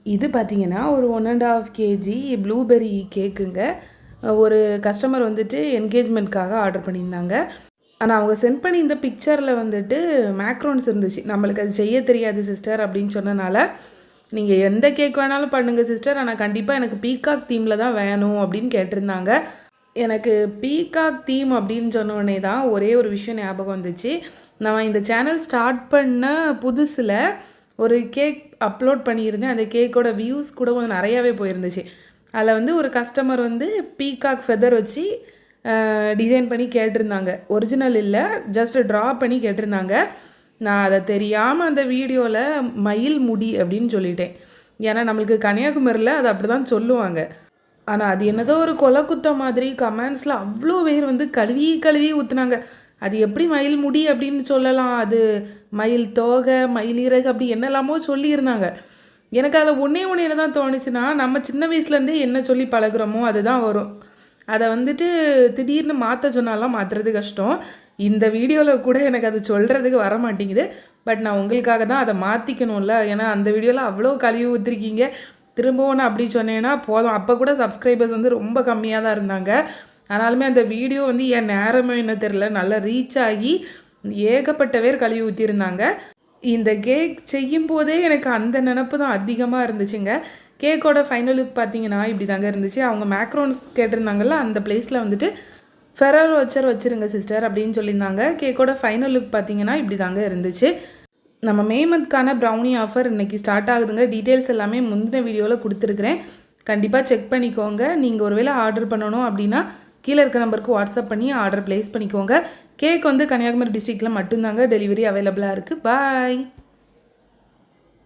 இது பார்த்தீங்கன்னா ஒரு 1.5 கேஜி ப்ளூபெர்ரி கேக்குங்க. ஒரு கஸ்டமர் வந்துட்டு என்கேஜ்மெண்ட்காக ஆர்டர் பண்ணியிருந்தாங்க. ஆனால் அவங்க சென்ட் பண்ணி இந்த பிக்சரில் வந்துட்டு மேக்ரோன்ஸ் இருந்துச்சு. நம்மளுக்கு அது செய்ய தெரியாது சிஸ்டர் அப்படின்னு சொன்னனால, நீங்கள் எந்த கேக் வேணாலும் பண்ணுங்கள் சிஸ்டர், ஆனால் கண்டிப்பாக எனக்கு பீகாக் தீமில் தான் வேணும் அப்படின்னு கேட்டிருந்தாங்க. எனக்கு பீகாக் தீம் அப்படின்னு சொன்னோடனே தான் ஒரே ஒரு விஷயம் ஞாபகம் வந்துச்சு. நான் இந்த சேனல் ஸ்டார்ட் பண்ண புதுசில் ஒரு கேக் அப்லோட் பண்ணியிருந்தேன். அந்த கேக்கோட வியூஸ் கூட கொஞ்சம் நிறையாவே போயிருந்துச்சு. அதில் வந்து ஒரு கஸ்டமர் வந்து பீகாக் ஃபெதர் வச்சு டிசைன் பண்ணி கேட்டிருந்தாங்க. ஒரிஜினல் இல்லை, ஜஸ்ட் ட்ரா பண்ணி கேட்டிருந்தாங்க. நான் அதை தெரியாமல் அந்த வீடியோவில் மயில் முடி அப்படின்னு சொல்லிட்டேன். ஏன்னா நம்மளுக்கு கன்னியாகுமரியில் அது அப்படி தான் சொல்லுவாங்க. ஆனால் அது என்னதோ ஒரு கொலை குத்தம் மாதிரி கமெண்ட்ஸில் அவ்வளோ பேர் வந்து கழுவி ஊற்றுனாங்க. அது எப்படி மயில் முடி அப்படின்னு சொல்லலாம், அது மயில் தோகை, மயில் இறகு அப்படி என்னெல்லாமோ சொல்லியிருந்தாங்க. எனக்கு அதை ஒன்றே என்ன தான் தோணுச்சுன்னா, நம்ம சின்ன வயசுலேருந்தே என்ன சொல்லி பழகுறோமோ அதுதான் வரும். அதை வந்துட்டு திடீர்னு மாற்ற சொன்னாலாம் மாற்றுறது கஷ்டம். இந்த வீடியோவில் கூட எனக்கு அது சொல்கிறதுக்கு வர மாட்டேங்குது. பட் நான் உங்களுக்காக தான் அதை மாற்றிக்கணும்ல. ஏன்னா அந்த வீடியோவில் அவ்வளோ கழுவி ஊற்றிருக்கீங்க. திரும்பவும் நான் அப்படி சொன்னேன்னா போதும். அப்போ கூட சப்ஸ்கிரைபர்ஸ் வந்து ரொம்ப கம்மியாக தான் இருந்தாங்க. ஆனாலுமே அந்த வீடியோ வந்து என் நேரமே என்ன தெரில, நல்லா ரீச் ஆகி ஏகப்பட்ட பேர் கழுவி ஊற்றிருந்தாங்க. இந்த கேக் செய்யும் போதே எனக்கு அந்த நினப்பு தான் அதிகமாக இருந்துச்சுங்க. கேக்கோட ஃபைனல் லுக் பார்த்தீங்கன்னா இப்படி தாங்க இருந்துச்சு. அவங்க மேக்ரோன்ஸ் கேட்டிருந்தாங்கல்ல, அந்த பிளேஸில் வந்துட்டு ஃபெரரோ ரோச்சர் வச்சுருங்க சிஸ்டர் அப்படின்னு சொல்லியிருந்தாங்க. கேக்கோட ஃபைனல் லுக் பார்த்தீங்கன்னா இப்படி தாங்க இருந்துச்சு. நம்ம மே மந்த்க்கான ப்ரௌனி ஆஃபர் இன்றைக்கி ஸ்டார்ட் ஆகுதுங்க. டீட்டெயில்ஸ் எல்லாமே முந்தின வீடியோவில் கொடுத்துருக்குறேன். கண்டிப்பாக செக் பண்ணிக்கோங்க. நீங்கள் ஒருவேளை ஆர்டர் பண்ணணும் அப்படின்னா கீழே இருக்க நம்பருக்கு வாட்ஸ்அப் பண்ணி ஆர்டர் ப்ளேஸ் பண்ணிக்கோங்க. கேக் வந்து கன்னியாகுமரி டிஸ்ட்ரிக்டில் மட்டும்தாங்க டெலிவரி அவைலபிளாக இருக்குது. பாய்.